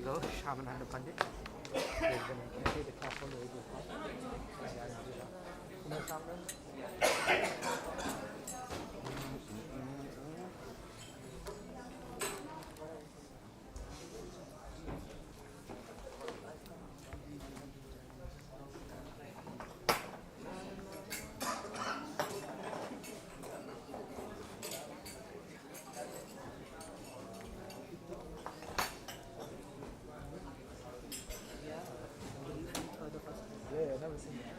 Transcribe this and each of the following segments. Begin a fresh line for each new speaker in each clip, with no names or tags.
ago, Shyamanand Pandit. He's been the class all the way to you know Shyamanand? Yeah, I've never seen that.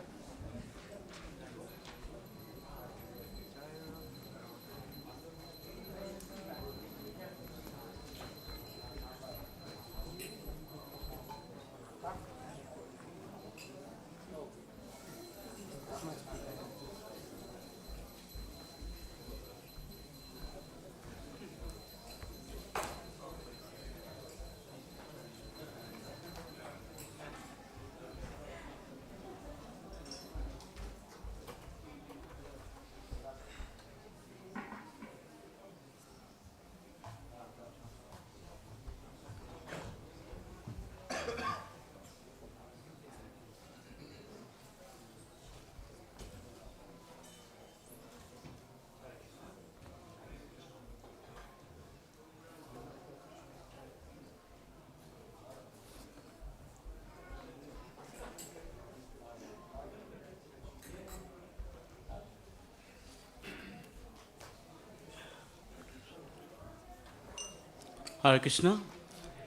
Hare Krishna.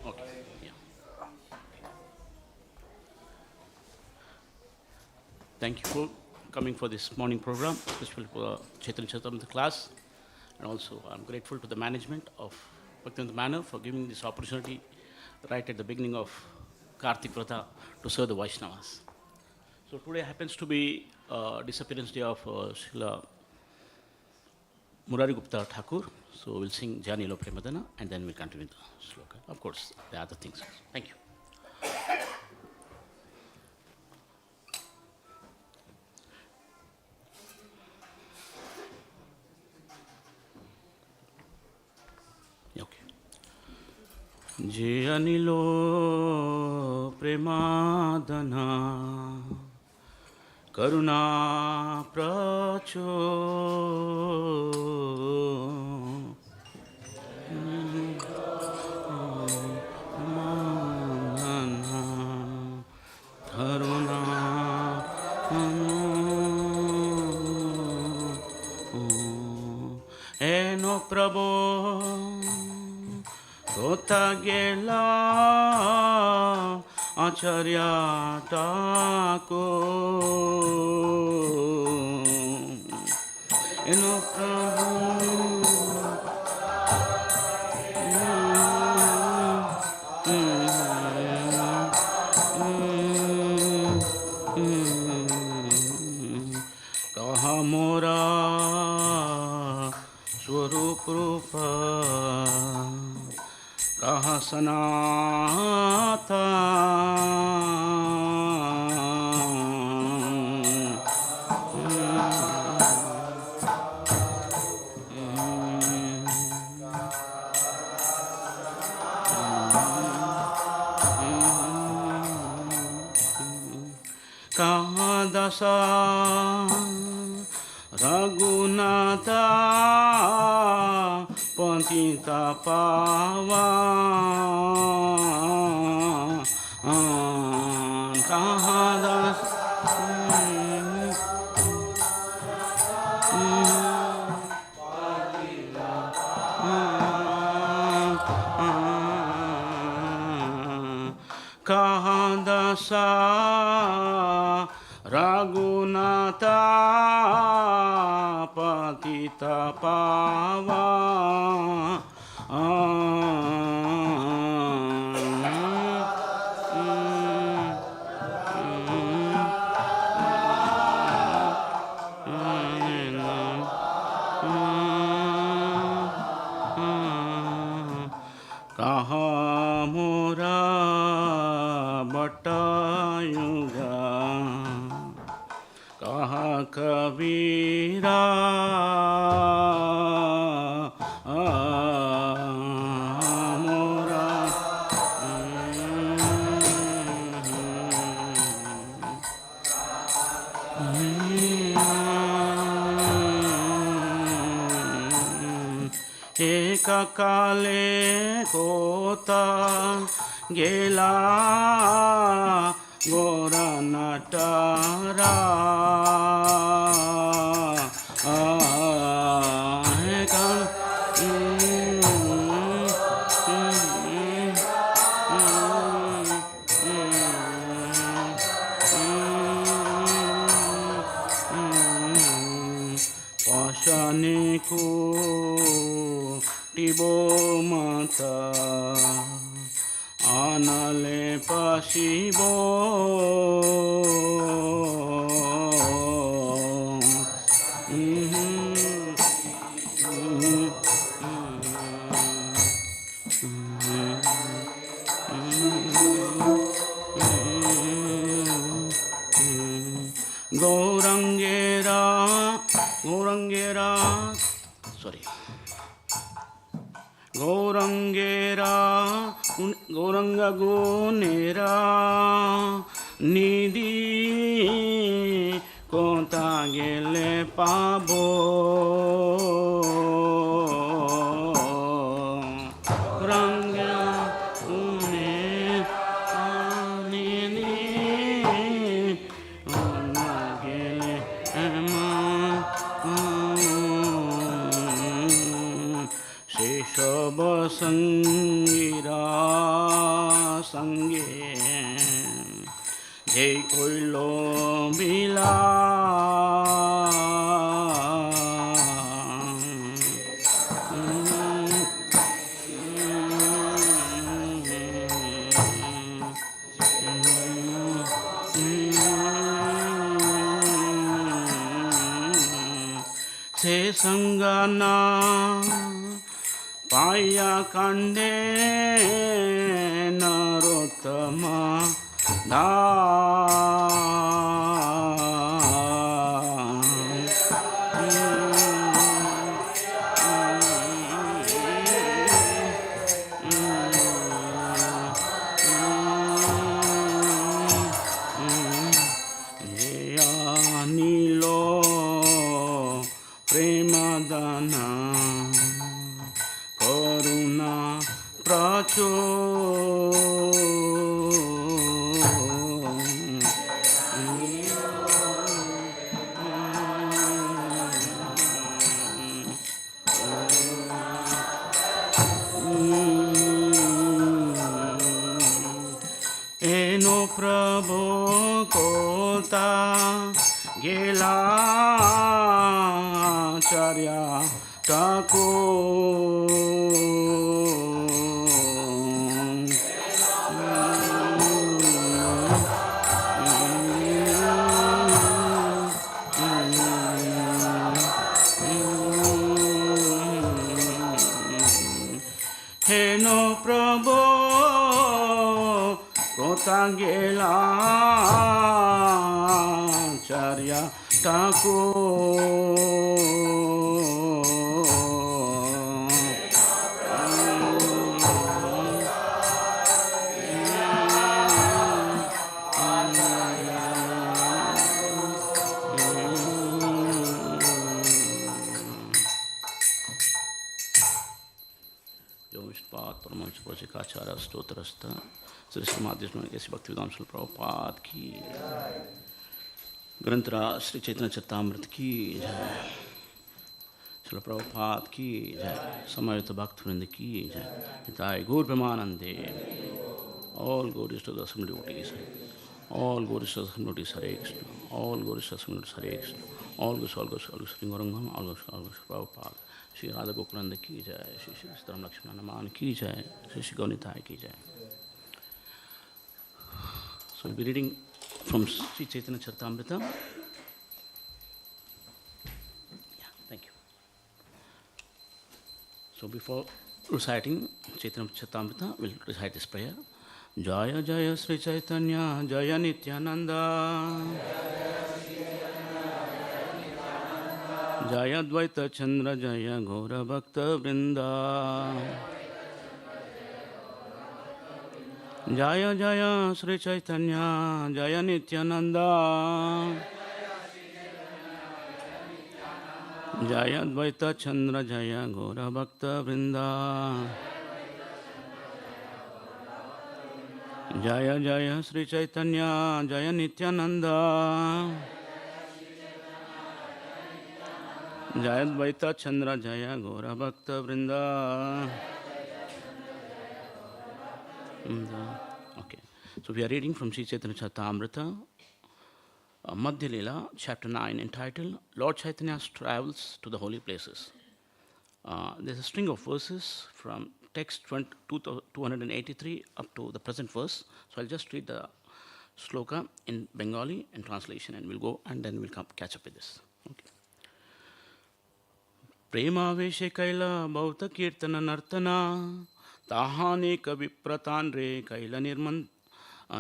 Okay. Yeah. Thank you for coming for this morning program, especially for Caritamrta class. And also, I'm grateful to the management of Bhaktivinoda Manor for giving this opportunity right at the beginning of Caritamrta to serve the Vaishnavas. So today happens to be disappearance day of Srila Murari Gupta Thakur. So we'll sing Jani Lo Premadana and then we'll continue the sloka. Of course, there are other things. Thank you. Okay. Jani Lo Premadana Karuna Pracho Eno Prabhu Tota Gela Acharya Thakur Eno Prabhu Kaha Mora Swarup Rupa Kaha Sanata Kaha Dasa Raghunatha Pantita Pava Kaha Dasa Kaha Dasa Raghunatha Patita Pava Kaha Mora Bhattayuga Kaha Kavira Mora एका काले कोता गेला गोरा नटारा पाशानिको टिबो माता आनाले पाशिबो गौरंग गुनेरा निधि कोता गेले पाबो रंग गुने निधि कोता गेले शेषव संगीरा संगे जय कोइलो बिला से संगना पाया कांडे नरोत्तमा दा नीलो प्रेमदाना करुणा प्राचो एनो प्रभु कोता गेला चार्या टाको हेनो प्रभु कोता गेला चार्या टाको परमाचार्य स्तोत्रस्थ श्री श्रीमाद्य भक्ति विधान प्रभुपाद की ग्रंथराज श्री चैतन्य चरितामृत की जय, श्री प्रभुपाद की जय, समवेत भक्त वृंद की जय, हिताय गौर प्रेमानंदे, all glories to the assembled devotees, all glories to the assembled devotees, Hare Krishna, all glories to the assembled devotees, Hare Krishna, all glories, Sri Gaurangam, all glories, Prabhupada, Shri Radha Gokulanda ki jai, Shri Sitaram Lakshmana Maan ki jai, Shri Gaunitai ki jai. So we'll be reading from Sri Chaitanya Charitamrta. Yeah, thank you. So before reciting Chaitanya Charitamrta, we'll recite this prayer. Jaya Jaya Sri Caitanya, Jaya Nityananda, Jaya Dvaita Chandra, Jaya Gaura Bhakta Vrinda, Jaya Jaya Sri Caitanya, Jaya Nityananda, Jaya Advaita Chandra Jaya Gora Bhakta Vrinda. Jaya Jaya Sri Caitanya Jaya Nityananda. Jaya Advaita Chandra Jaya Gora Bhakta Vrinda. Okay. So we are reading from Sri Chaitanya Caritamrta, Madhya chapter 9, entitled Lord Chaitanya's Travels to the Holy Places. There's a string of verses from text 283 up to the present verse. So I'll just read the sloka in Bengali and translation, and we'll go and then we'll catch up with this. Okay. Premaveše kaila bauta kirtana nartana tahane kavipratan re kaila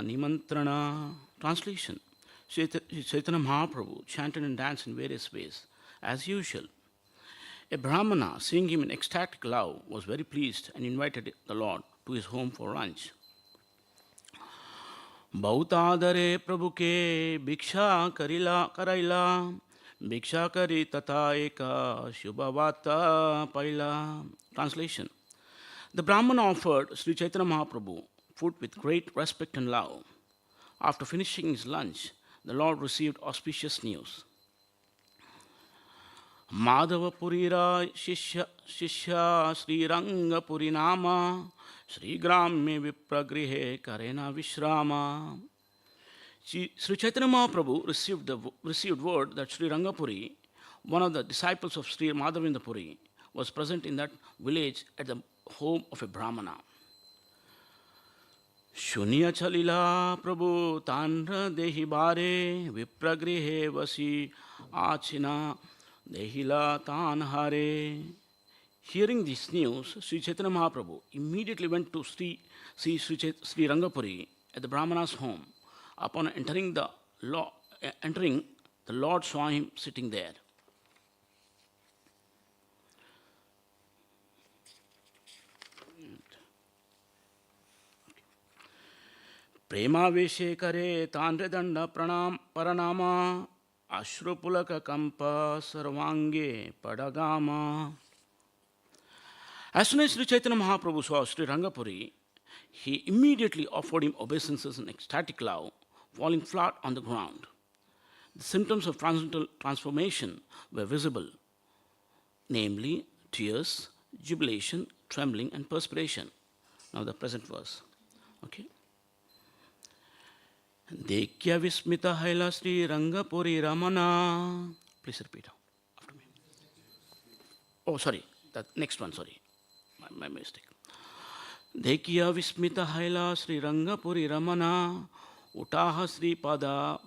nimantrana. Translation. Chaitanya Mahaprabhu chanted and danced in various ways. As usual, a Brahmana, seeing him in ecstatic love, was very pleased and invited the Lord to his home for lunch. Bautadare Prabhu ke Bhiksha Karaila Bhiksha Kari Tata Eka Shubhavata Paila. Translation. The Brahmana offered Sri Chaitanya Mahaprabhu food with great respect and love. After finishing his lunch, the Lord received auspicious news. Madhavapurira Shishya Sri Rangapuri Nama Sri Gramme Vipragrihe Karena Vishrama. Sri Chaitanya Mahaprabhu received word that Sri Rangapuri, one of the disciples of Sri Madhavendra, was present in that village at the home of a Brahmana. Shunya Chalila Prabhu Tanra Dehi Bare Vipragrihe Vasi Achina Dehila Tanhare. Hearing this news, Sri Chaitanya Mahaprabhu immediately went to Sri Rangapuri at the Brahmana's home. Upon entering, the Lord saw him sitting there. Prema Veshe Kare Tanre Danda Paranama Ashrupulaka Kampa Sarvange Padagama. As soon as Sri Chaitanya Mahaprabhu saw Sri Rangapuri, he immediately offered him obeisances in ecstatic love, falling flat on the ground. The symptoms of transcendental transformation were visible, namely tears, jubilation, trembling, and perspiration. Now the present verse. Okay. Dekya Vismita Haila Sri Rangapuri Ramana. Please repeat after me. Oh, sorry. That next one, sorry. My mistake. Dekya Vismita Haila Sri Rangapuri Ramana. Utaha Sri Pada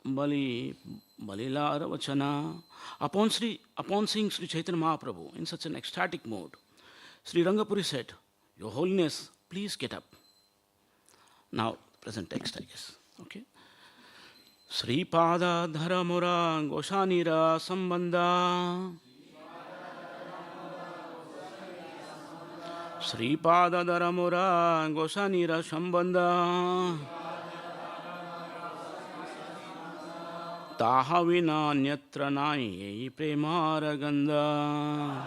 Balila Ravachana. Upon seeing Sri Chaitanya Mahaprabhu in such an ecstatic mood, Sri Rangapuri said, Your Holiness, please get up. Now, present text, I guess. Okay. Sri Pada Dharamura Goshanira Sambandha. Sri Pada Dharamura Goshanira Sambandha. Taha vina nyatra nai premara gandha.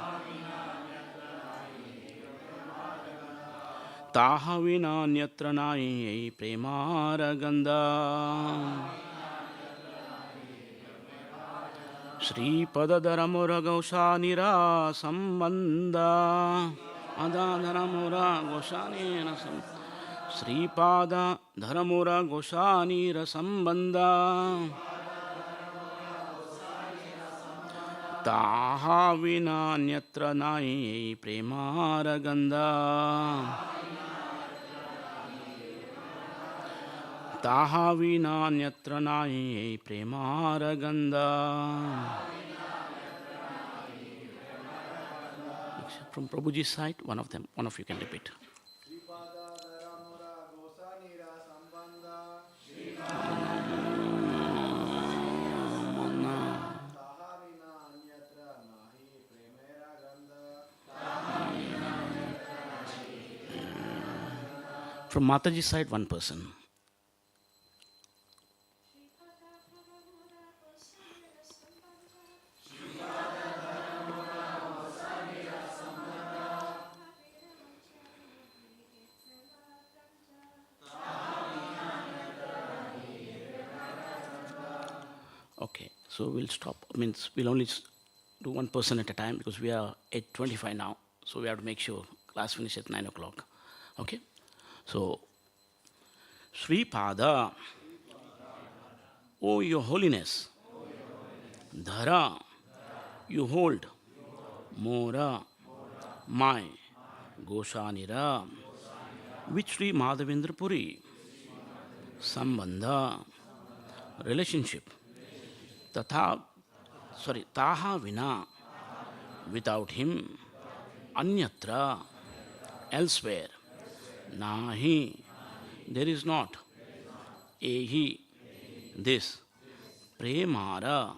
Taha vina nyatra nai premara gandha. Sri pada dharamura gaushanira sambandha. Ada dharamura gaushanira sambandha. Sri pada dharamura gaushanira sambandha. Taha vina nyatra nai premara gandha. Taha vina nyatra nai premara gandha. From Prabhuji's side, one of you can repeat. From Mataji's side, one person. So we'll stop. Means we'll only do one person at a time because we are 8:25 now. So we have to make sure class finish at 9 o'clock. Okay? So, Sri Pada, O Your Holiness, Dhara, you hold, Mora, my, Goshanira, with Sri Madhavendra Puri, Sambandha, relationship, Tatha, Taha Vina, without him, Anyatra, elsewhere, Nahi, there is not, Ehi, this, Premara,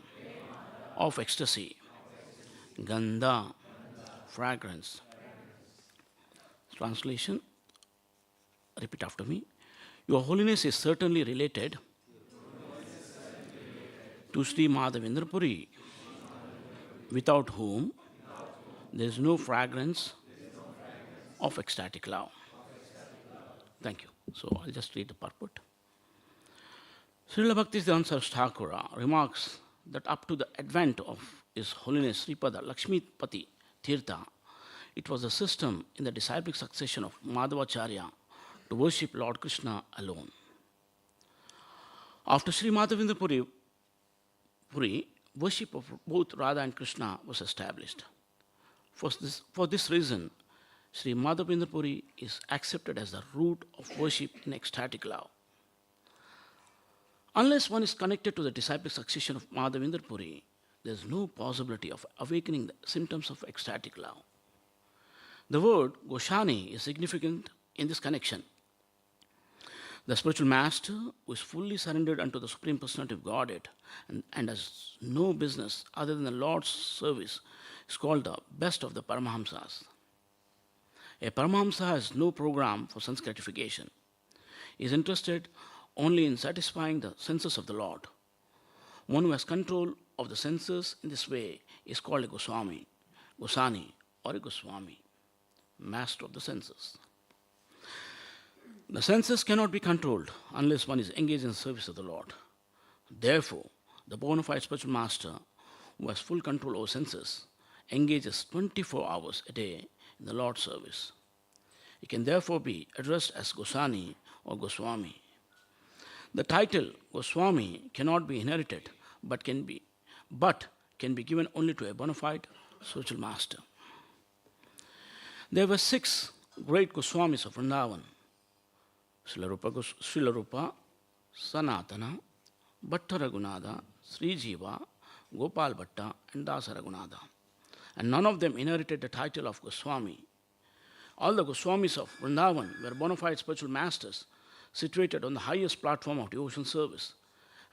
of ecstasy, Gandha, fragrance. Translation, repeat after me. Your Holiness is certainly related to Sri Madhavendra Puri, without whom there is no fragrance of ecstatic love. Thank you. So I'll just read the purport. Srila Bhaktisiddhanta Saraswati Thakura remarks that up to the advent of His Holiness Sripada Lakshmipati Tirtha, it was a system in the disciplic succession of Madhavacharya to worship Lord Krishna alone. After Sri Madhavendra Puri, worship of both Radha and Krishna was established. For this reason, Sri Madhavendra Puri is accepted as the root of worship in ecstatic love. Unless one is connected to the disciplic succession of Madhavendra Puri, there is no possibility of awakening the symptoms of ecstatic love. The word Goshani is significant in this connection. The spiritual master who is fully surrendered unto the Supreme Personality of Godhead and has no business other than the Lord's service is called the best of the Paramahamsas. A Paramahamsa has no program for sense gratification. He is interested only in satisfying the senses of the Lord. One who has control of the senses in this way is called a Goswami, Gosani, or a Goswami, master of the senses. The senses cannot be controlled unless one is engaged in the service of the Lord. Therefore, the bona fide spiritual master who has full control over senses engages 24 hours a day in the Lord's service. He can therefore be addressed as Gosani or Goswami. The title Goswami cannot be inherited but can be given only to a bona fide spiritual master. There were 6 great Goswamis of Vrindavan: Srila Rupa, Sanatana, Bhatta Raghunatha, Sri Jiva, Gopal Bhatta, and Dasa Raghunatha. And none of them inherited the title of Goswami. All the Goswamis of Vrindavan were bona fide spiritual masters situated on the highest platform of devotional service,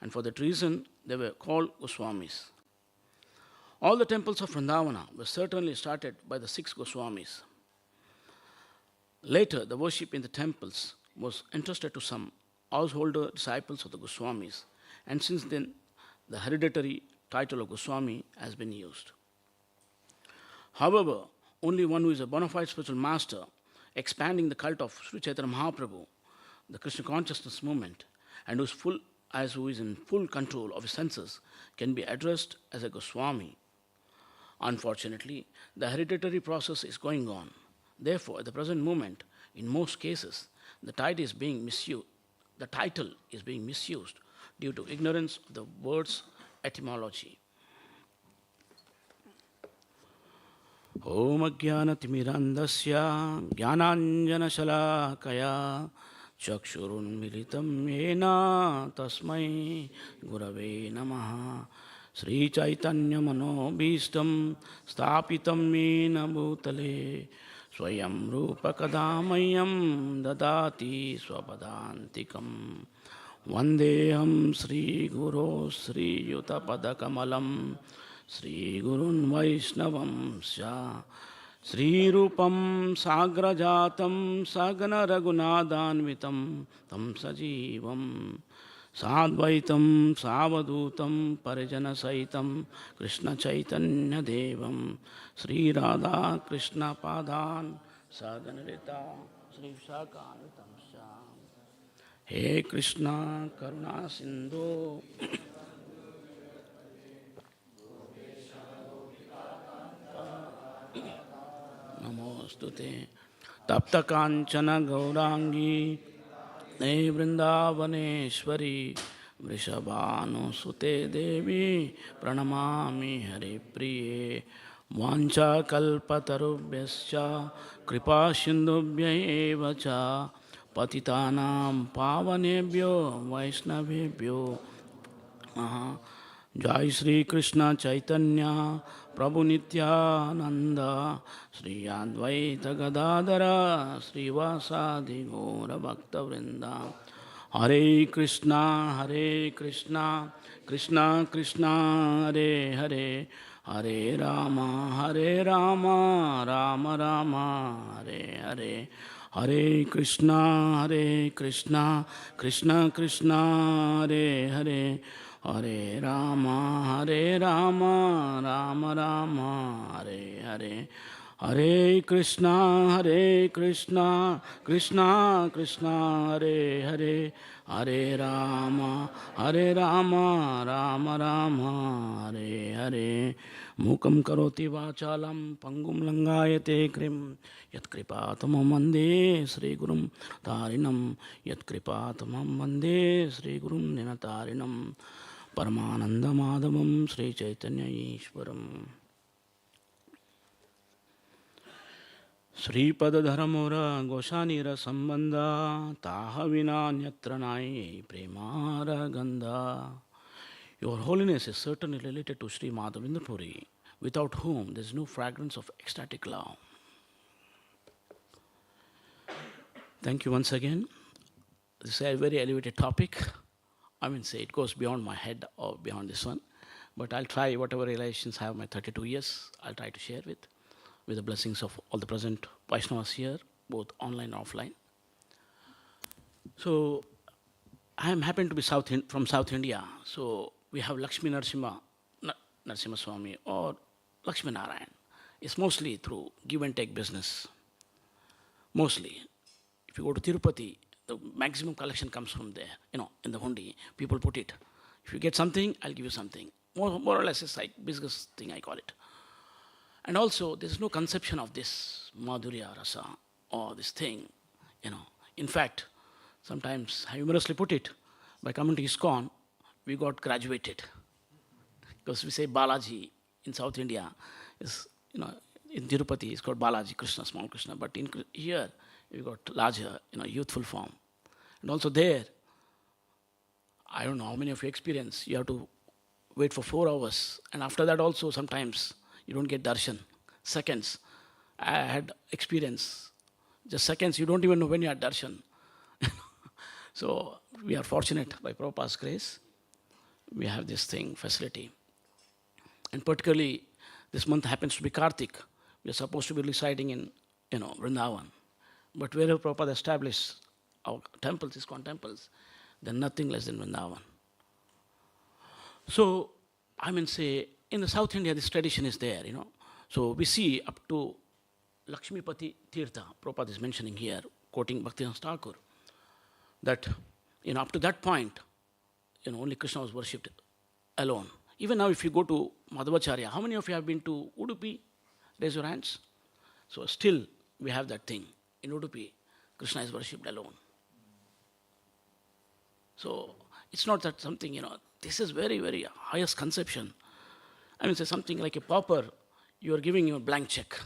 and for that reason they were called Goswamis. All the temples of Vrindavana were certainly started by the 6 Goswamis. Later, the worship in the temples was entrusted to some householder disciples of the Goswamis, and since then, the hereditary title of Goswami has been used. However, only one who is a bona fide spiritual master, expanding the cult of Sri Chaitanya Mahaprabhu, the Krishna consciousness movement, and who is in full control of his senses, can be addressed as a Goswami. Unfortunately, the hereditary process is going on. Therefore, at the present moment, in most cases, the title is being misused due to ignorance of the word's etymology. Om Ajnanatimirandasya Jnananjanashalakaya Chakshurunmilitam Yena Tasmai Gurave Namaha Sri Chaitanya Manobhistam Sthapitam Yena Bhutale Swayam Rupa Kadamayam Dadati Swapadantikam Vandeham Sri Guru Sri Yuta Padakamalam Sri Gurun Vaishnavam Sya Sri Rupam Sagrajatam Sagana Raghunadhanvitam Tam Sajivam Sadvaitam Savadutam Parijana Saitam Krishna Chaitanya Devam Sri Radha Krishna Padan Sadanarita Sri Shakanitam Sham He Krishna Karuna Sindhu नमोस्तुते तप्त कांचन गौरांगी ने वृंदावनेश्वरी वृषभानुसुते देवी प्रणमामि हरिप्रिये वाञ्छाकल्पतरुभ्यश्च कृपासिन्धुभ्य एव च पतितानां पावनेभ्यो वैष्णवेभ्यो जय श्री कृष्ण चैतन्य प्रभु नित्यानंद श्री अद्वैत गदाधर श्रीवासादि गौर भक्तवृंद हरे कृष्णा कृष्णा कृष्णा हरे हरे हरे राम राम राम हरे हरे हरे कृष्णा कृष्णा कृष्णा हरे हरे हरे राम राम राम हरे हरे हरे कृष्णा कृष्णा कृष्णा हरे हरे हरे राम राम हरे हरे मूकं करोति वाचालं पंगुं लंघायते कृं यत्कृपातमं वन्दे श्रीगुरुं तारिणं यत्कृपातमं वन्दे श्रीगुरुं निनतारिणं परमानन्दमाधवं श्रीचैतन्य ईश्वरम् श्रीपदधरमोर गोशानीर संबंध ताह विना अन्यत्र नाहि प्रेमारगंधा. Your Holiness is certainly related to Sri Madhavendra Puri, without whom there is no fragrance of ecstatic love. Thank you once again. This is a very elevated topic. I mean, say it goes beyond my head or beyond this one. But I'll try whatever realizations I have my 32 years, I'll try to share with the blessings of all the present Vaishnavas here, both online and offline. So, I am happen to be from South India. So, we have Lakshmi Narasimha Swami or Lakshmi Narayan. It's mostly through give and take business. Mostly. If you go to Tirupati, the maximum collection comes from there. In the hundi, people put it. If you get something, I'll give you something. More or less, it's like business thing, I call it. And also, there is no conception of this Madhurya Rasa or this thing. In fact, sometimes I humorously put it, by coming to ISKCON, we got graduated. Because we say Balaji in South India, is, in Tirupati, it's called Balaji Krishna, small Krishna. But here, we got larger, youthful form. And also there, I don't know how many of you experience, you have to wait for 4 hours. And after that also, sometimes you don't get darshan. Seconds. I had experience. Just seconds, you don't even know when you had darshan. So we are fortunate by Prabhupada's grace. We have this thing, facility. And particularly, this month happens to be Kartik. We are supposed to be residing in, Vrindavan. But wherever Prabhupada established our temples, ISKCON temples, they're nothing less than Vrindavan. So, say, in the South India, this tradition is there, So we see up to Lakshmipati Tirtha, Prabhupada is mentioning here, quoting Bhaktivinoda Thakur, that, up to that point, only Krishna was worshipped alone. Even now, if you go to Madhvacharya, how many of you have been to Udupi? Raise your hands. So still, we have that thing. In Udupi, Krishna is worshipped alone. So it's not that something, this is very, very highest conception. Say something like a pauper, you are giving him a blank check.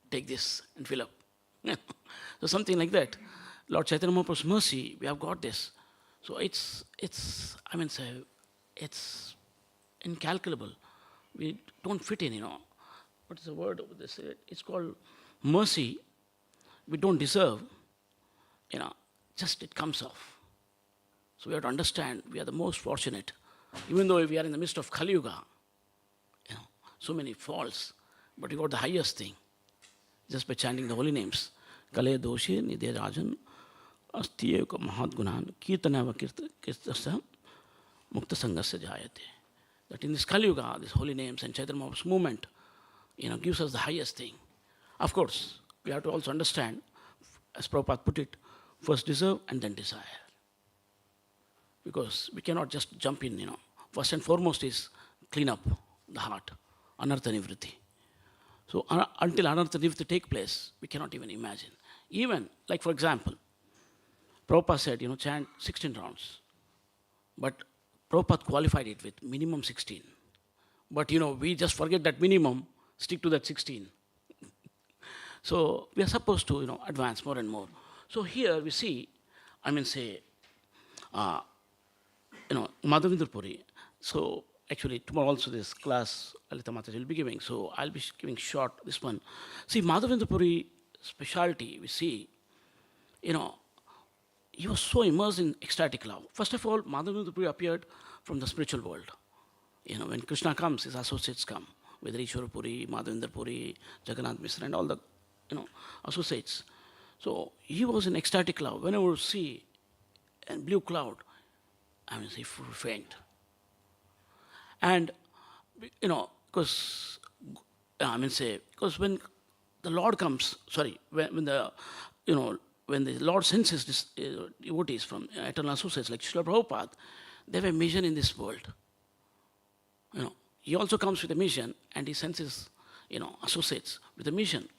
Take this and fill up. So something like that. Lord Chaitanya Mahaprabhu's mercy, we have got this. So it's incalculable. We don't fit in, What is the word over this? It's called mercy. We don't deserve, just it comes off. So we have to understand we are the most fortunate. Even though we are in the midst of Kali Yuga, so many faults, but we got the highest thing just by chanting the holy names. Kale doshi nidhe rajan astiyeka mahatgunan kirtanava kirtasya mukta sangasya jayate. That in this Kali Yuga, these holy names and Chaitanya Mahaprabhu's movement, gives us the highest thing. Of course, we have to also understand, as Prabhupada put it, first deserve and then desire. Because we cannot just jump in, First and foremost is clean up the heart, anartha nivritti. So until Anartha Nivritti take place, we cannot even imagine. Even, like for example, Prabhupada said, chant 16 rounds. But Prabhupada qualified it with minimum 16. But we just forget that minimum, stick to that 16. So we are supposed to, advance more and more. So here we see, Madhavendra Puri. So actually tomorrow also this class Alita Mataji will be giving. So I'll be giving short this one. See, Madhavendra Puri specialty, we see, he was so immersed in ecstatic love. First of all, Madhavendra Puri appeared from the spiritual world. When Krishna comes, his associates come, whether Ishwara Puri, Madhavendra Puri, Jagannath Misra, and all the associates. So he was in ecstatic love. Whenever you see a blue cloud, he would faint. And because when the Lord comes, when the Lord sends his devotees from eternal associates like Srila Prabhupada, they have a mission in this world. He also comes with a mission, and he sends his associates with a mission.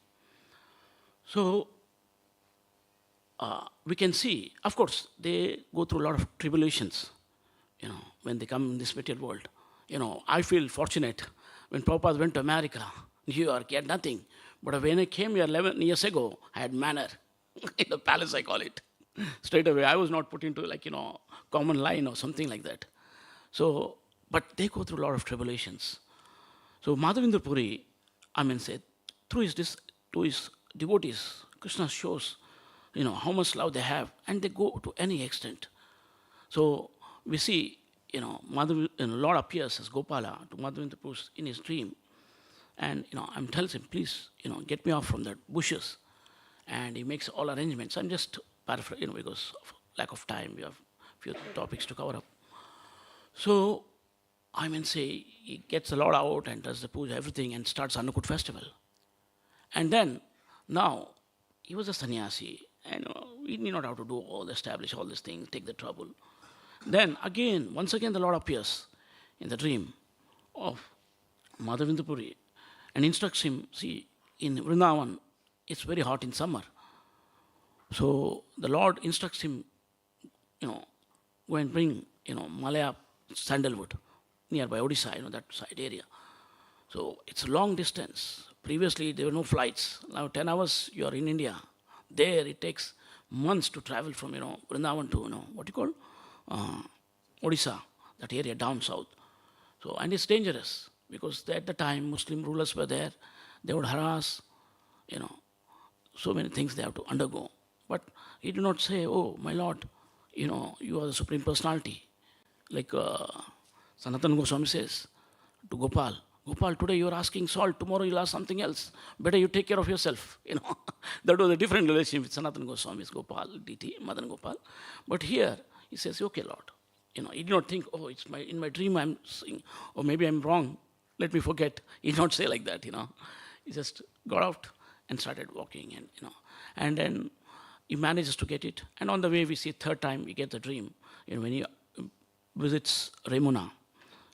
So we can see, of course, they go through a lot of tribulations, when they come in this material world. I feel fortunate. When Prabhupada went to America, New York, he had nothing. But when I came here 11 years ago, I had manner. In the palace, I call it. Straight away, I was not put into common line or something like that. So, but they go through a lot of tribulations. So Madhavendra Puri, through his devotees, Krishna shows, how much love they have, and they go to any extent. So we see, Lord appears as Gopala to Madhavendra Puri in his dream, and tells him, please, get me off from the bushes, and he makes all arrangements. I'm just paraphrasing, because of lack of time, we have few topics to cover up. So he gets the Lord out and does the puja, everything, and starts Annakut festival. And then, now, he was a sannyasi, and he knew not how to establish all these things, take the trouble. Then, once again, the Lord appears in the dream of Madhavendra Puri and instructs him, see, in Vrindavan, it's very hot in summer. So the Lord instructs him, go and bring, Malaya sandalwood nearby Odisha, that side area. So it's a long distance. Previously, there were no flights. Now 10 hours, you are in India. There, it takes months to travel from, Vrindavan to, Odisha, that area down south. So, and it's dangerous, because at the time, Muslim rulers were there. They would harass, so many things they have to undergo. But he did not say, oh, my Lord, you are the Supreme Personality. Like Sanatana Goswami says to Gopal, Gopal, today you are asking salt, tomorrow you'll ask something else. Better you take care of yourself. That was a different relationship with Sanatana Goswami's Gopal, DT, Madan Gopal. But here, he says, okay, Lord. He did not think, oh, in my dream I'm saying, or maybe I'm wrong, let me forget. He did not say like that, He just got out and started walking, and then he manages to get it. And on the way, we see third time, we get the dream, when he visits Remuna,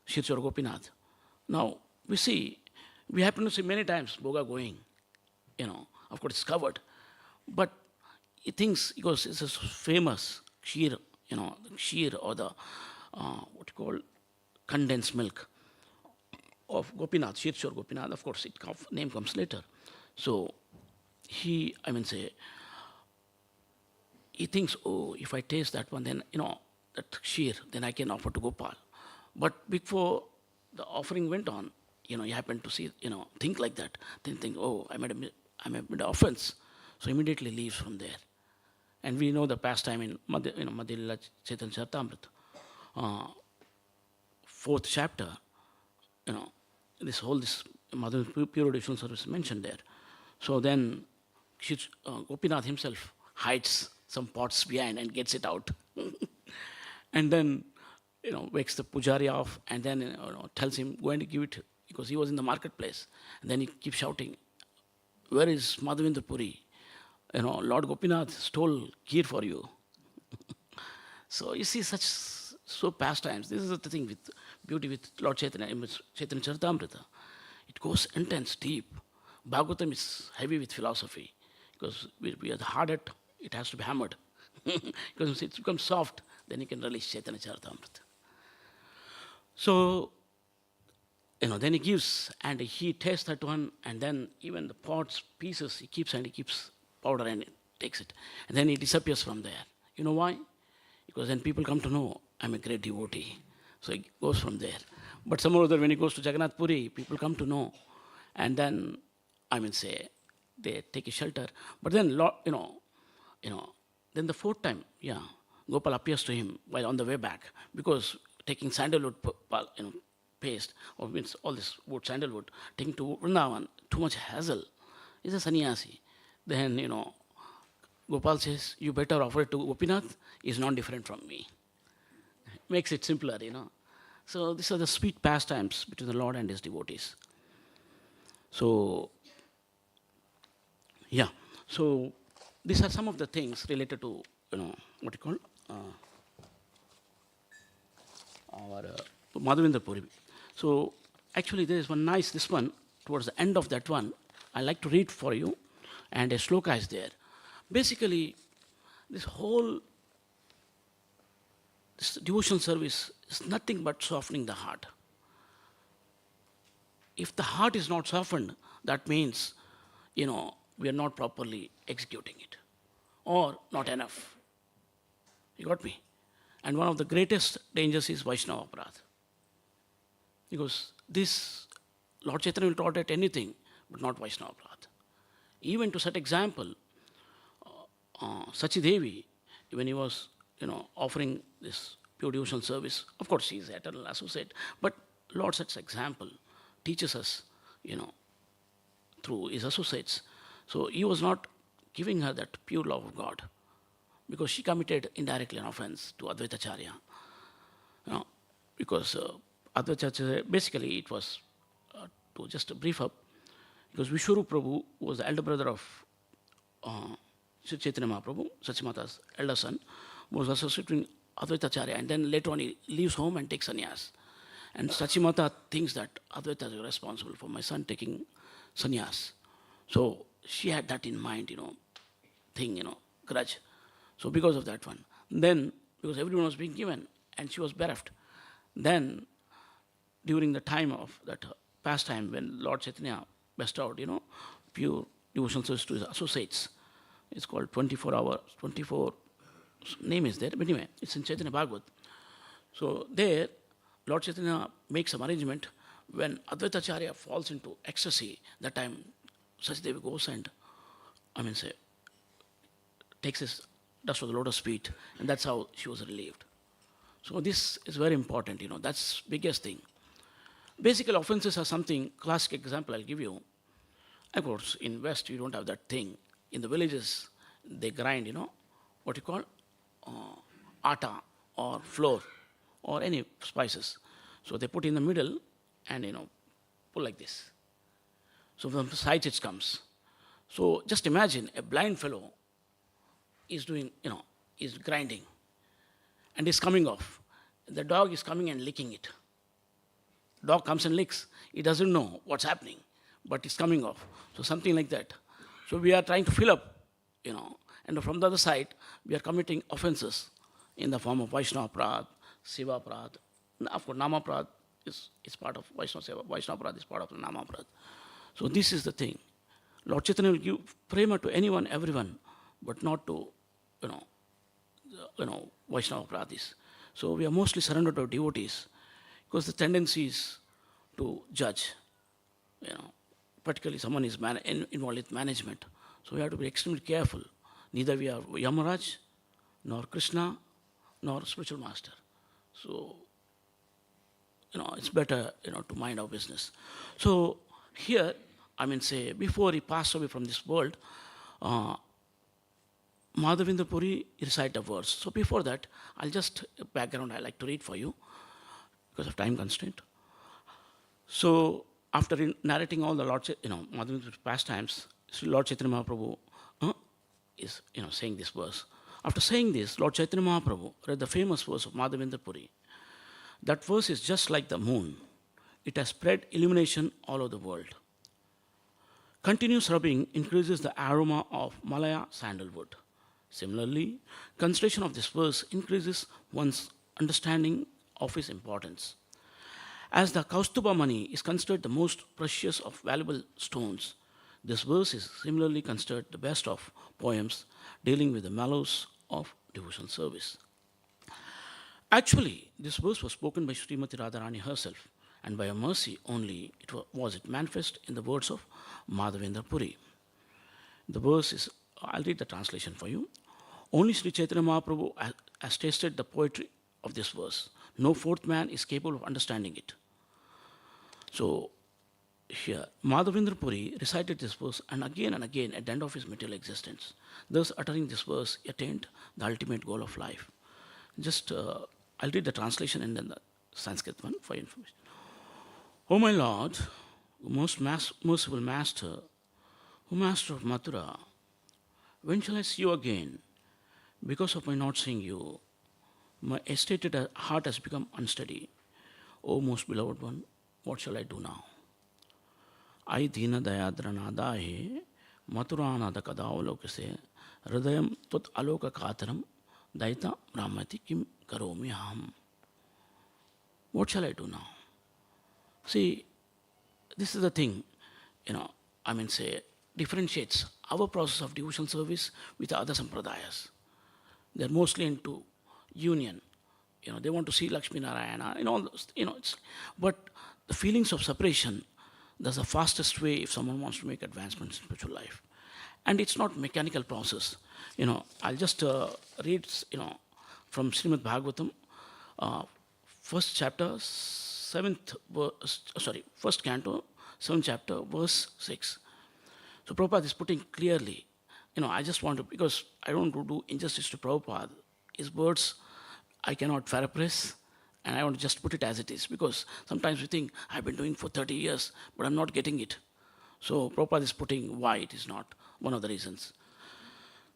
Shirchor Gopinath. Now, we happen to see many times Boga going, of course it's covered, but he thinks, because it's a famous Kheer, Kheer, or the, condensed milk of Gopinath, Shirchor Gopinath. Of course, name comes later. So he thinks, oh, if I taste that one, then, that Kheer, then I can offer to Gopal. But before the offering went on, he happened to see, think like that. Then think, oh, I made an offense. So immediately leaves from there. And we know the pastime in Madhya Chaitanya Caritamrta, 4th chapter, this Mother Pure Devotional Service is mentioned there. So then Gopinath himself hides some pots behind and gets it out. And then, wakes the pujari off, and then, tells him, go and give it, because he was in the marketplace. And then he keeps shouting, where is Madhavendra Puri? Lord Gopinath stole kheer for you. So you see so pastimes. This is the thing with beauty with Lord Chaitanya, Chaitanya Charitamrita. It goes intense, deep. Bhagavatam is heavy with philosophy because we are the hard at, it has to be hammered. Because it becomes soft, then you can release Chaitanya Charitamrta. So, then he gives and he tastes that one, and then even the pots, pieces, he keeps and he keeps powder and takes it. And then he disappears from there. You know why? Because then people come to know I'm a great devotee. So he goes from there. But somehow or other, when he goes to Jagannath Puri, people come to know. And then, they take a shelter. But then, then the fourth time, Gopal appears to him while on the way back, because taking sandalwood paste, or means all this wood, sandalwood, taking to Vrindavan, too much hassle. He's a sannyasi. Then, Gopal says, you better offer it to Gopinath, he's not different from me. Makes it simpler, So these are the sweet pastimes between the Lord and his devotees. So, so these are some of the things related to, what you call, our Madhavendra Puri. So actually there is one nice, this one, towards the end of that one, I like to read for you, and a shloka is there. Basically, this devotional service is nothing but softening the heart. If the heart is not softened, that means, we are not properly executing it, or not enough. You got me? And one of the greatest dangers is Vaishnava Aparadha. Because this, Lord Chaitanya will tolerate anything, but not Vaishnava Aparadha. Even to set example, Sachi Devi, when he was, offering this pure devotional service, of course he is eternal associate, but Lord sets example, teaches us, through his associates. So he was not giving her that pure love of God, because she committed indirectly an offense to Advaitacharya. Because Advaitacharya, basically it was, to just brief up, because Vishwarup Prabhu was the elder brother of Sri Chaitanya Mahaprabhu, Sachimata's elder son, was associated with Advaitacharya, and then later on he leaves home and takes sannyas. And Sachimata thinks that Advaita is responsible for my son taking sannyas. So she had that in mind, grudge. So because of that one. Then, because everyone was being given, and she was bereft. Then, during the time of that pastime, when Lord Chaitanya bestowed, pure devotional service to his associates, it's called 24 hours, 24, name is there, but anyway, it's in Chaitanya Bhagavat. So there, Lord Chaitanya makes some arrangement. When Advaitacharya falls into ecstasy, that time Sachidevi goes and, takes his dust of the lotus feet, and that's how she was relieved. So this is very important, that's biggest thing. Basic offenses are something, classic example I'll give you. Of course, in West, you don't have that thing. In the villages, they grind, what you call atta or flour or any spices. So they put in the middle and, pull like this. So from the sides it comes. So just imagine a blind fellow is doing, is grinding and is coming off. The dog is coming and licking it. Dog comes and licks. He doesn't know what's happening, but it's coming off. So something like that. So we are trying to fill up, and from the other side, we are committing offenses in the form of Vaishnava Prad, Siva Prad. Of course, Nama Prad is part of Vaishnava Seva. Vaishnava Prad is part of the Nama Prad. So this is the thing. Lord Chaitanya will give prema to anyone, everyone, but not to, Vaishnava Pradis. So we are mostly surrendered to devotees, because the tendency is to judge, particularly someone is involved with management. So we have to be extremely careful. Neither we are Yamaraj, nor Krishna, nor spiritual master. So, it's better, to mind our business. So here, before he passed away from this world, Madhavendra Puri recited a verse. So before that, I'll just, background I like to read for you, because of time constraint. So after narrating all the Lord, Madhavendra's pastimes, Lord Chaitanya Mahaprabhu is, saying this verse. After saying this, Lord Chaitanya Mahaprabhu read the famous verse of Madhavendra Puri. That verse is just like the moon. It has spread illumination all over the world. Continuous rubbing increases the aroma of Malaya sandalwood. Similarly, consideration of this verse increases one's understanding of its importance. As the Kaustuba money is considered the most precious of valuable stones, this verse is similarly considered the best of poems dealing with the mallows of devotional service. Actually, this verse was spoken by Srimati Radharani herself, and by her mercy only was it manifest in the words of Madhavendra Puri. The verse is, I'll read the translation for you. Only Sri Chaitanya Mahaprabhu has tasted the poetry of this verse. No fourth man is capable of understanding it. So, here, Madhavendra Puri recited this verse and again at the end of his material existence. Thus, uttering this verse, he attained the ultimate goal of life. Just, I'll read the translation and then the Sanskrit one for your information. O my Lord, most merciful Master, O Master of Mathura, when shall I see you again? Because of my not seeing you, my esteeted heart has become unsteady. O most beloved one, what shall I do now? I Dina Dayadranada he, Mathuranada Kadavalokase, Radayam Tut Aloka Kataram, Daita Brahmati Kim Karomi Ham. What shall I do now? See, this is the thing, differentiates our process of devotional service with other sampradayas. They're mostly into union. They want to see Lakshmi Narayana, all those, but the feelings of separation, that's the fastest way if someone wants to make advancements in spiritual life. And it's not mechanical process. I'll just read, from Srimad Bhagavatam, first chapter, first canto, 7th chapter, verse 6. So Prabhupada is putting clearly, I just want to, because I don't want to do injustice to Prabhupada, his words I cannot paraphrase, and I want to just put it as it is, because sometimes we think, I've been doing for 30 years, but I'm not getting it. So Prabhupada is putting why it is not, one of the reasons.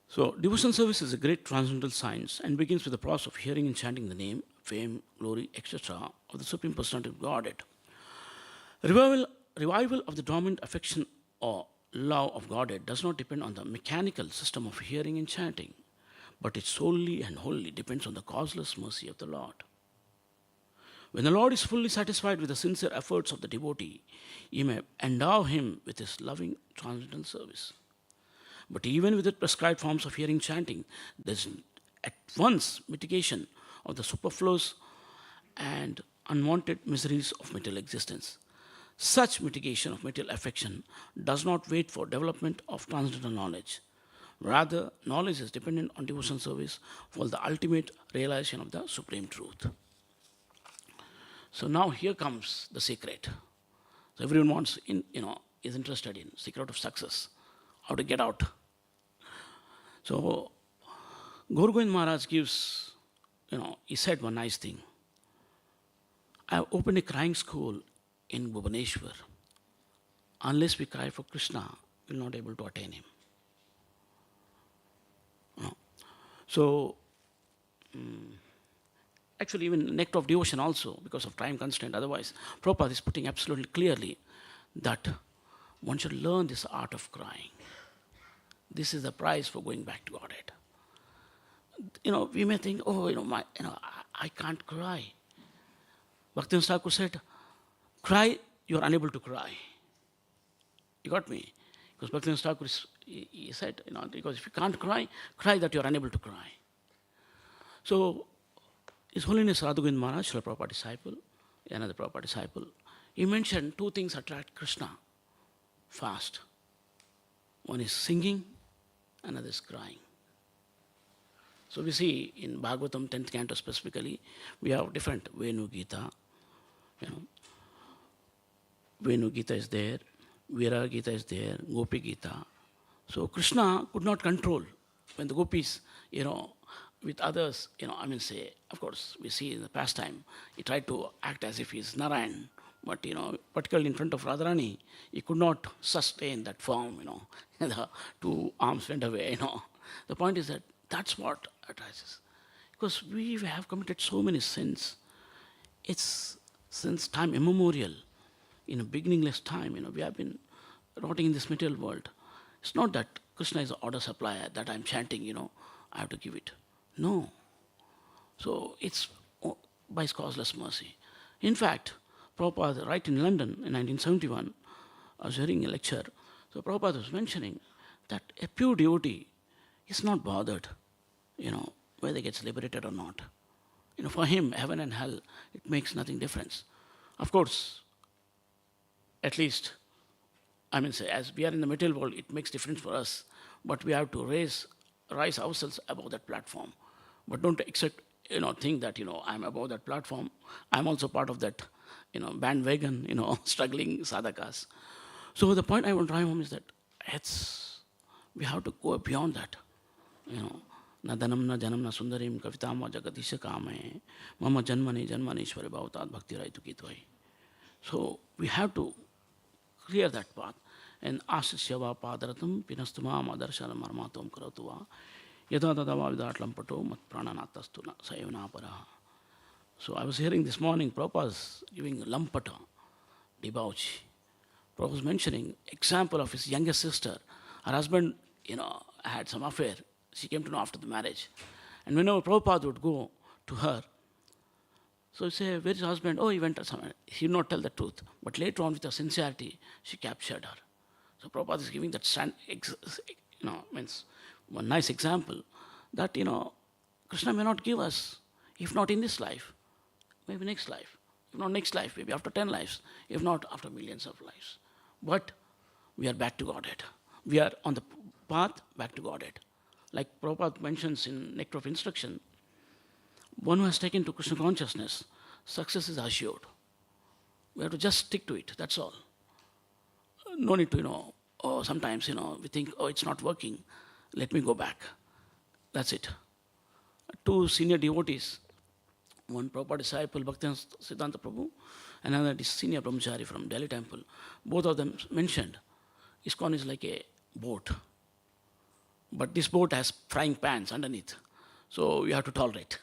So devotional service is a great transcendental science and begins with the process of hearing and chanting the name, fame, glory, etc. of the Supreme Personality of Godhead. Revival of the dormant affection or love of Godhead does not depend on the mechanical system of hearing and chanting, but it solely and wholly depends on the causeless mercy of the Lord. When the Lord is fully satisfied with the sincere efforts of the devotee, he may endow him with his loving transcendental service. But even with the prescribed forms of hearing chanting, there is at once mitigation of the superfluous and unwanted miseries of material existence. Such mitigation of material affection does not wait for development of transcendental knowledge. Rather, knowledge is dependent on devotional service for the ultimate realization of the supreme truth. So now here comes the secret. So everyone wants, is interested in secret of success, how to get out. So Gaur Govind Maharaj gives, he said one nice thing. I have opened a crying school in Bhubaneswar. Unless we cry for Krishna, we will not be able to attain him. So, actually even Nectar of Devotion also, because of time constraint, otherwise, Prabhupada is putting absolutely clearly that one should learn this art of crying. This is the price for going back to Godhead. We may think, I can't cry. Bhaktivinoda Thakur said, cry, you are unable to cry. You got me? Because Bhaktivinoda Thakur, he said, because if you can't cry, cry that you are unable to cry. So, His Holiness Radha Govind Maharaj, Srila Prabhupada disciple, another Prabhupada disciple, he mentioned two things attract Krishna fast. One is singing, another is crying. So we see in Bhagavatam 10th canto specifically, we have different Venu Gita. Venu Gita is there, Vira Gita is there, Gopi Gita. So Krishna could not control when the gopis, with others, of course, we see in the pastime, he tried to act as if he is Narayan, but, particularly in front of Radharani, he could not sustain that form, the two arms went away, The point is that that's what arises. Because we have committed so many sins. It's since time immemorial, in a beginningless time, we have been rotting in this material world. It's not that Krishna is an order supplier, that I'm chanting, I have to give it. No. So it's by his causeless mercy. In fact, Prabhupada, right in London in 1971, I was hearing a lecture. So Prabhupada was mentioning that a pure devotee is not bothered, whether he gets liberated or not. For him, heaven and hell, it makes nothing difference. Of course, at least, say, as we are in the material world, it makes difference for us. But we have to rise ourselves above that platform. But don't accept, think that, I'm above that platform. I'm also part of that, bandwagon, struggling sadhakas. So the point I want to drive home is that we have to go beyond that. Na dhanam na janam na sundarim kavitam va jagadisha kame mama janmani janmaneshwari bhavatat bhakti raitu kitvai. So we have to clear that path. And asisya padaratam pinastumam adarshanam marmatam karatuva yada dadava vidatlam pato mat prananatastuna sayavana paraha. So I was hearing this morning Prabhupada's giving lampata, debauch. Prabhupada was mentioning example of his youngest sister. Her husband, had some affair. She came to know after the marriage. And whenever Prabhupada would go to her, so he'd say, where is your husband? Oh, he went somewhere. He did not tell the truth. But later on, with her sincerity, she captured her. So Prabhupada is giving that means one nice example that, Krishna may not give us, if not in this life, maybe next life. If not next life, maybe after 10 lives. If not, after millions of lives. But we are back to Godhead. We are on the path back to Godhead. Like Prabhupada mentions in Nectar of Instruction, one who has taken to Krishna consciousness, success is assured. We have to just stick to it, that's all. No need to, sometimes, we think, it's not working, let me go back. That's it. Two senior devotees, one Prabhupada disciple, Bhaktivinoda Siddhanta Prabhu, another senior brahmachari from Delhi temple, both of them mentioned, ISKCON is like a boat. But this boat has frying pans underneath. So you have to tolerate.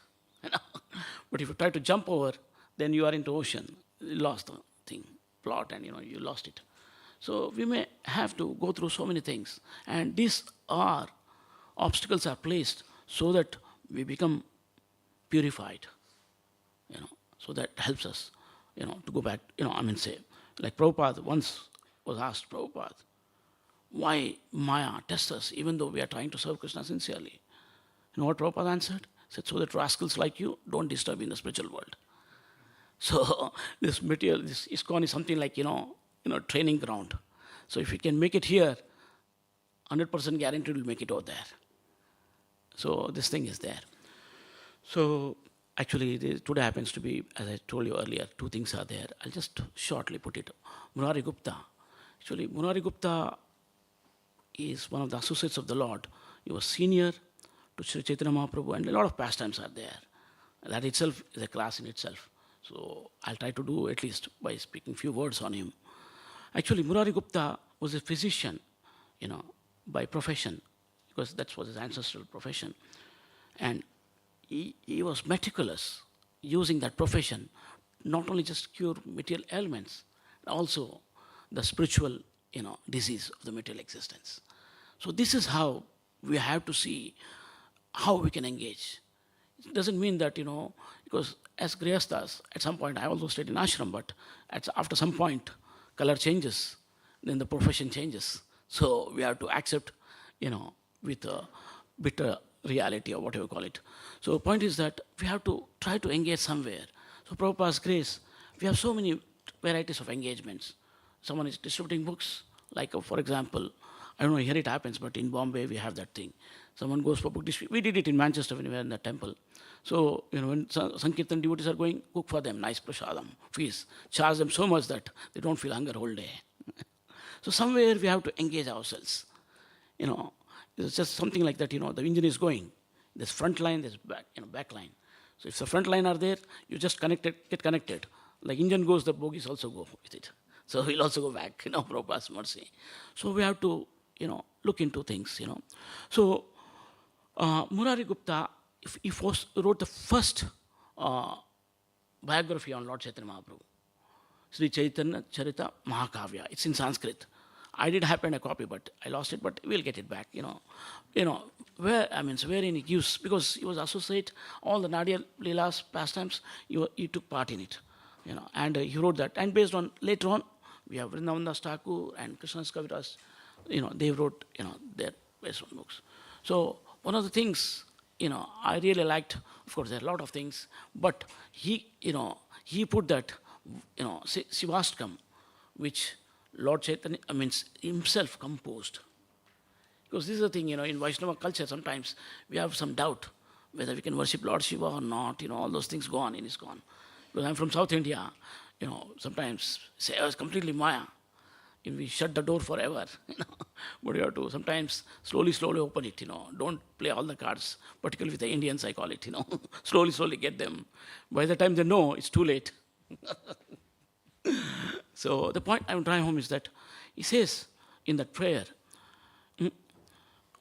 But if you try to jump over, then you are into ocean. You lost the thing, plot, and you lost it. So we may have to go through so many things. And these obstacles are placed so that we become purified. So that helps us, to go back, say, like Prabhupada once was asked, Prabhupada, why Maya tests us even though we are trying to serve Krishna sincerely? You know what Prabhupada answered? He said, so that rascals like you don't disturb in the spiritual world. So this ISKCON is something like, training ground. So if we can make it here, 100% guaranteed we'll make it over there. So this thing is there. So actually today happens to be, as I told you earlier, two things are there. I'll just shortly put it. Murari Gupta. Actually, Murari Gupta is one of the associates of the Lord. He was senior to Sri Chaitanya Mahaprabhu, and a lot of pastimes are there. That itself is a class in itself. So I'll try to do at least by speaking few words on him. Actually, Murari Gupta was a physician, by profession, because that was his ancestral profession. And he was meticulous using that profession, not only just cure material ailments, also the spiritual, disease of the material existence. So this is how we have to see how we can engage. It doesn't mean that, because as Grihasthas, at some point, I also stayed in ashram, but after some point, color changes, then the profession changes. So we have to accept, with a bitter reality or whatever you call it. So the point is that we have to try to engage somewhere. So Prabhupada's grace, we have so many varieties of engagements. Someone is distributing books, like for example, I don't know, here it happens, but in Bombay we have that thing. Someone goes for book distribution. We did it in Manchester when we were in the temple. So, when Sankirtan devotees are going, cook for them, nice prasadam, feast. Charge them so much that they don't feel hunger whole day. So somewhere we have to engage ourselves. It's just something like that, the engine is going. There's front line, there's back line. So if the front line are there, you just get connected. Like engine goes, the bogies also go with it. So he'll also go back, Prabhupada's mercy. So we have to, look into things, So Murari Gupta, he wrote the first biography on Lord Chaitanya Mahaprabhu, Sri Chaitanya Charita Mahakavya. It's in Sanskrit. I did happen a copy, but I lost it, but we'll get it back, wherein he gives, because he was associate, all the Nadia Leela's pastimes, he took part in it, and he wrote that. And based on, later on, we have Vrindavan Thakur and Krishna's Kavitas, they wrote, their based on books. So one of the things, I really liked, of course, there are a lot of things, but he put that, Sivastakam, which Lord Chaitanya, himself composed. Because this is the thing, in Vaishnava culture, sometimes we have some doubt whether we can worship Lord Shiva or not, all those things go on in ISKCON. Because I'm from South India, sometimes say I was completely Maya. If we shut the door forever, but you have to sometimes slowly open it, don't play all the cards, particularly with the Indians, I call it, slowly get them. By the time they know, it's too late. So the point I'm trying home is that he says in that prayer,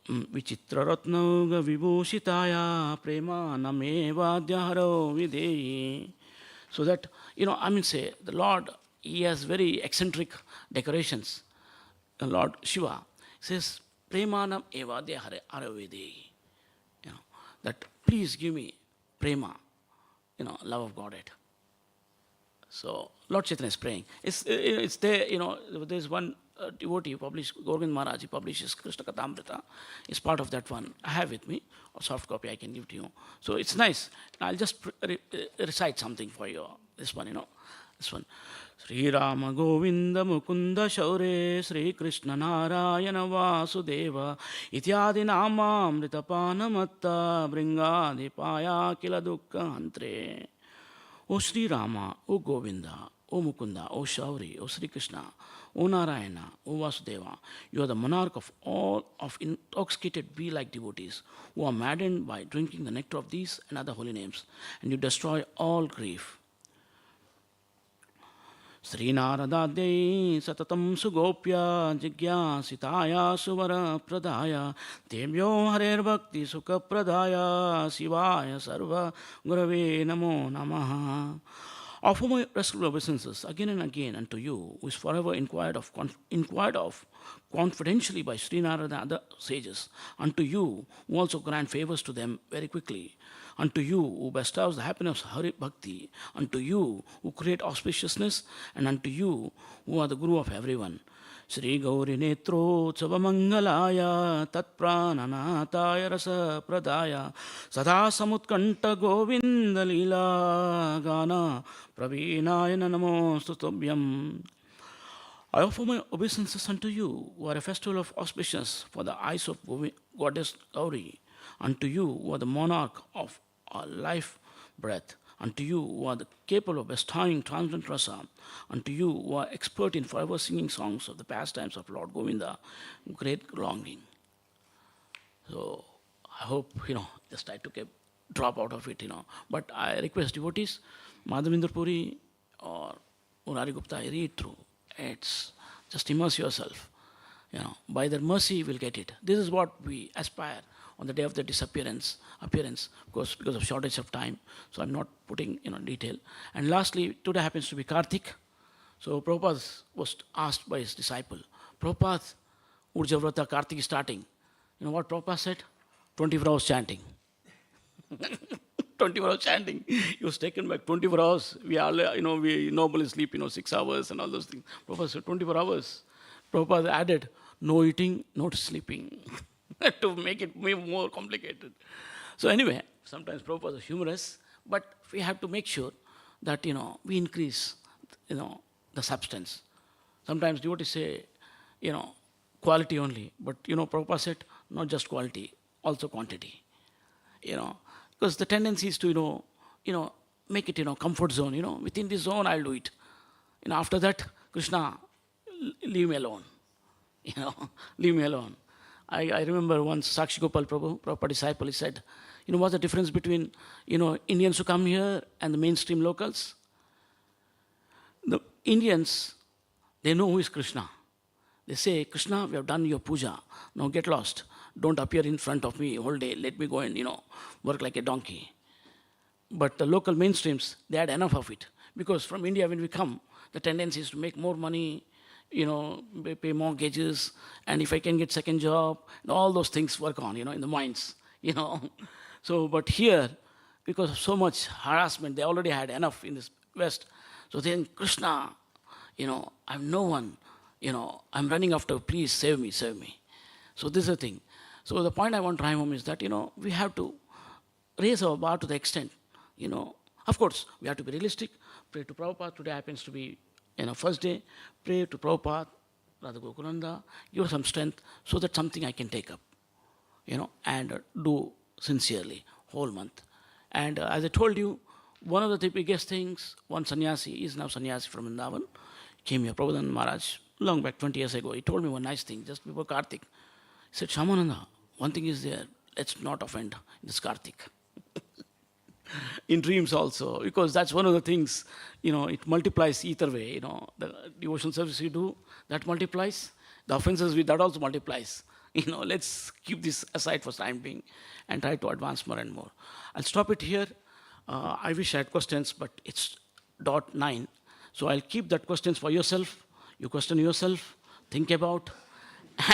Vichitra ratnauga vibhushitaya prema nameva dhyaharo videyi. So that, say, the Lord, he has very eccentric decorations. The Lord Shiva says, Premanam eva dhyaharo videyi. That please give me prema, love of Godhead. So Lord Chaitanya is praying. It's there, there's one devotee published, Govind Maharaj, he publishes Krishna Caritamrta. It's part of that one. I have with me, a soft copy I can give to you. So it's nice. I'll just recite something for you. This one, this one. Sri Rama Govinda Mukunda Shaure Sri Krishna Narayana Vasudeva Ityadi Nama Amritapana Matta Bringadi Paya Kila Dukkha Antre. O Sri Rama, O Govinda, O Mukunda, O Shauri, O Sri Krishna, O Narayana, O Vasudeva, you are the monarch of all of intoxicated bee-like devotees who are maddened by drinking the nectar of these and other holy names, and you destroy all grief. Sri Naradadei Satatam Sugopya Jigyasitaya Suvara Pradaya Tebyo Harer Bhakti Sukha Pradaya Sivaya Sarva Gurave Namo Namaha. Offer my restful obeisances again and again unto you, who is forever inquired of confidentially by Sri Narada and other sages, unto you, who also grant favors to them very quickly, unto you, who bestows the happiness of Hari Bhakti, unto you, who create auspiciousness, and unto you, who are the Guru of everyone. Sri Gauri Netro Chavamangalaya Tatprananataya Rasa Pradaya Sada Samutkanta Govinda Lila Gana Pravinaya Namo Stutobhyam. I offer my obeisances unto you, who are a festival of auspicious for the eyes of Goddess Gauri, unto you, who are the monarch of our life breath, unto you, who are the capable of bestowing transcendent rasa, unto you, who are expert in forever singing songs of the pastimes of Lord Govinda, great longing. So I hope, just I took a drop out of it, But I request devotees, Madhavinder Puri or Murari Gupta, read through. It's just immerse yourself. By their mercy, you will get it. This is what we aspire on the day of the appearance, of course, because of shortage of time. So I'm not putting detail. And lastly, today happens to be Kartik. So Prabhupada was asked by his disciple, Prabhupada, Urjavrata Kartik is starting. You know what Prabhupada said? 24 hours chanting. 24 hours chanting. He was taken back 24 hours. We all, we normally sleep, 6 hours and all those things. Prabhupada said 24 hours. Prabhupada added, no eating, no sleeping. To make it more complicated. So anyway, sometimes Prabhupada is humorous, but we have to make sure that, we increase, the substance. Sometimes devotees say, quality only, but, Prabhupada said, not just quality, also quantity. Because the tendency is to, make it, comfort zone, within this zone I'll do it. After that, Krishna, leave me alone. Leave me alone. I remember once Sakshi Gopal Prabhu, proper disciple, he said, what's the difference between, Indians who come here and the mainstream locals? The Indians, they know who is Krishna. They say, Krishna, we have done your puja. Now get lost. Don't appear in front of me all day. Let me go and, work like a donkey. But the local mainstreams, they had enough of it. Because from India, when we come, the tendency is to make more money, pay mortgages, and if I can get second job, and all those things work on, in the minds, So, but here, because of so much harassment, they already had enough in this West. So then, Krishna, I'm no one, I'm running after, please save me, save me. So this is the thing. So the point I want to drive home is that, we have to raise our bar to the extent, of course, we have to be realistic. Pray to Prabhupada. Today happens to be, first day. Pray to Prabhupada, Radha Gokulanda, give some strength so that something I can take up, and do sincerely, whole month. And as I told you, one of the biggest things, one sannyasi is now sannyasi from Vrindavan, came here, Prabhupada Maharaj, long back, 20 years ago. He told me one nice thing just before Kartik. He said, Shyamananda, one thing is there, let's not offend this Kartik. In dreams also, because that's one of the things, it multiplies either way, the devotional service you do, that multiplies. The offenses that also multiplies. Let's keep this aside for time being and try to advance more and more. I'll stop it here. I wish I had questions, but it's dot 9. So I'll keep that questions for yourself. You question yourself, think about,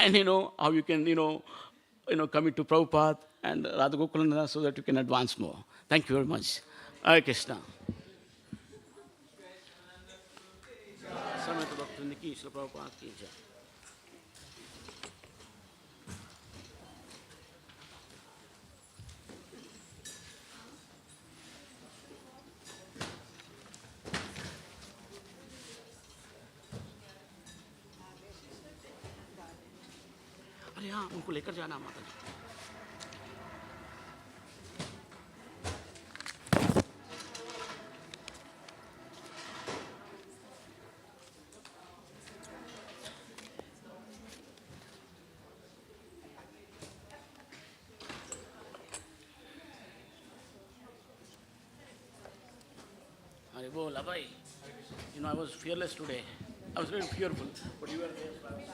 and how you can, commit to Prabhupada and Radha Gokulanda so that you can advance more. Thank you very much. Hare Krishna. Samata Bhaktivinoda ki, Srila Prabhupada ki jai. अरे हाँ उनको लेकर जाना माता जी अरे बोला भाई I was fearless today. I was very fearful, but you were there.